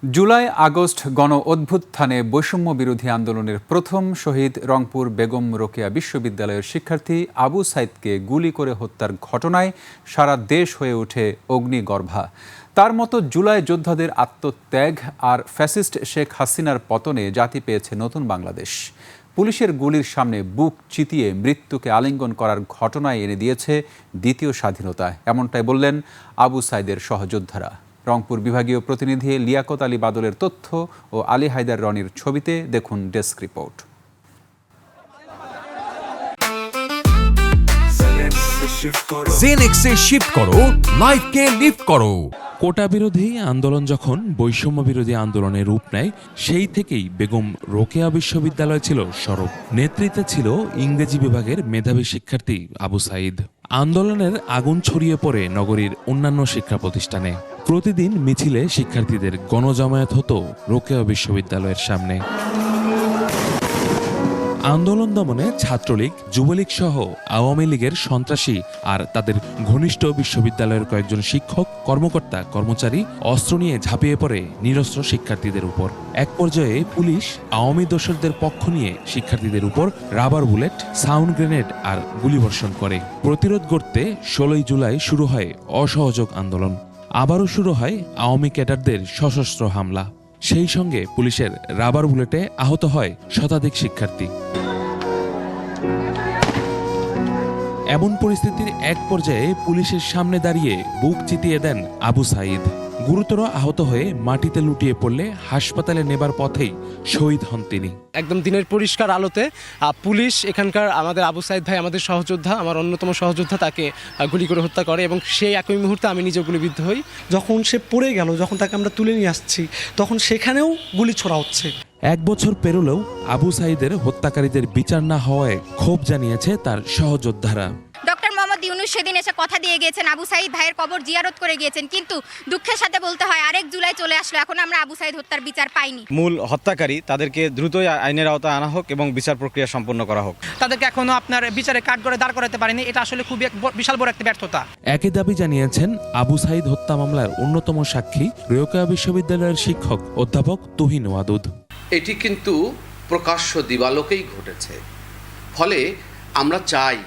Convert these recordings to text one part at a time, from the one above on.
July August গণ অভ্যুত্থানে বৈষম্য বিরোধী আন্দোলনের প্রথম শহীদ রংপুর বেগম রোকেয়া বিশ্ববিদ্যালয়ের শিক্ষার্থী আবু সাইদকে গুলি করে হত্যার ঘটনায় সারা দেশ হয়ে ওঠে অগ্নিগর্ভা। তার মতো জুলাই যোদ্ধাদের আত্মত্যাগ আর ফ্যাসিস্ট শেখ হাসিনার পতনে জাতি পেয়েছে নতুন বাংলাদেশ। পুলিশের গুলির সামনে বুক চিতিয়ে মৃত্যুকে আলিঙ্গন করার ঘটনায় এনে দিয়েছে দ্বিতীয় স্বাধীনতা, এমনটাই বললেন আবু সাইদের সহযোদ্ধারা। রংপুর বিভাগীয় প্রতিনিধি লিয়াকত আলী বাদলের তথ্য ও আলী হায়দার রনির ছবিতে দেখুন ডেস্ক রিপোর্ট। জেনেক্সে শিফট করো, লাইফকে লিফট করো। কোটা বিরোধী আন্দোলন যখন বৈষম্য বিরোধী আন্দোলনের রূপ নেয়, সেই থেকেই বেগম রোকেয়া বিশ্ববিদ্যালয় ছিল সরব। নেতৃত্বে ছিল ইংরেজি বিভাগের মেধাবী শিক্ষার্থী আবু সাইদ। আন্দোলনের আগুন ছড়িয়ে পড়ে নগরীর অন্যান্য শিক্ষা প্রতিষ্ঠানে। প্রতিদিন মিছিলে শিক্ষার্থীদের গণজমায়েত হতো রোকেয়া বিশ্ববিদ্যালয়ের সামনে। আন্দোলন দমনে ছাত্রলীগ, যুবলীগ সহ আওয়ামী লীগের সন্ত্রাসী আর তাদের ঘনিষ্ঠ বিশ্ববিদ্যালয়ের কয়েকজন শিক্ষক, কর্মকর্তা, কর্মচারী অস্ত্র নিয়ে ঝাঁপিয়ে পড়ে নিরস্ত্র শিক্ষার্থীদের উপর। এক পর্যায়ে পুলিশ আওয়ামী দোসরদের পক্ষ নিয়ে শিক্ষার্থীদের উপর রাবার বুলেট, সাউন্ড গ্রেনেড আর গুলিবর্ষণ করে। প্রতিরোধ গড়তে 16 জুলাই শুরু হয় অসহযোগ আন্দোলন। আবারও শুরু হয় আওয়ামী ক্যাডারদের সশস্ত্র হামলা। সেই সঙ্গে পুলিশের রাবার বুলেটে আহত হয় শতাধিক শিক্ষার্থী। এমন পরিস্থিতির এক পর্যায়ে পুলিশের সামনে দাঁড়িয়ে বুক চিতিয়ে দেন আবু সাইদ। গুরুতর আহত হয়ে মাটিতে লুটিয়ে পড়লে হাসপাতালে নেবার পথেই শহীদ হন তিনি। একদম দিনের পরিষ্কার আলোতে পুলিশ এখানকার আমাদের আবু সাইদ ভাই, আমাদের সহযোদ্ধা, আমার অন্যতম সহযোদ্ধা, তাকে গুলি করে হত্যা করে এবং সেই একই মুহূর্তে আমি নিজে গুলিবিদ্ধ হই। যখন সে পড়ে গেল, যখন তাকে আমরা তুলে নিয়ে আসছি, তখন সেখানেও গুলি ছোড়া হচ্ছে। 1 বছর পেরোলেও আবু সাইদের হত্যাকারীদের বিচার না হওয়ায় ক্ষোভ জানিয়েছে তার সহযোদ্ধারা। ডক্টর মোহাম্মদ ইউনূস সেদিন এসে কথা দিয়ে গিয়েছেন, আবু সাইদ ভাইয়ের কবর জিয়ারত করে গিয়েছেন, কিন্তু দুঃখের সাথে বলতে হয় 1 জুলাই চলে আসলো, এখন আমরা আবু সাইদ হত্যার বিচার পাইনি। মূল হত্যাকারী তাদেরকে দ্রুতই আইনের আওতায় আনা হোক এবং বিচার প্রক্রিয়া সম্পন্ন করা হোক। তাদেরকে এখনো আপনার বিচারে কাঠগড়ায় দাঁড় করাতে পারেনি, এটা আসলে খুবই বিশাল বড় একটা ব্যর্থতা। একই দাবি জানিয়েছেন আবু সাইদ হত্যা মামলার অন্যতম সাক্ষী রোকেয়া বিশ্ববিদ্যালয়ের শিক্ষক অধ্যাপক তুহিন ওয়াদুদ। এটি কিন্তু প্রকাশ্য দিবালোকেই ঘটেছে। ফলে আমরা চাই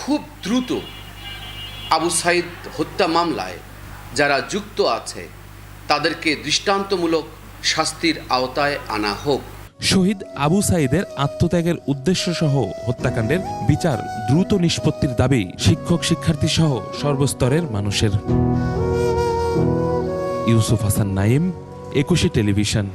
খুব দ্রুত আবু সাইদ হত্যা মামলায় যারা যুক্ত আছে তাদেরকে দৃষ্টান্তমূলক শাস্তির আওতায় আনা হোক। শহীদ আবু সাইদের আত্মত্যাগের উদ্দেশ্য সহ হত্যাকাণ্ডের বিচার দ্রুত নিষ্পত্তির দাবি শিক্ষক, শিক্ষার্থী সহ সর্বস্তরের মানুষের। ইউসুফ হাসান নাইম, 21 টেলিভিশন।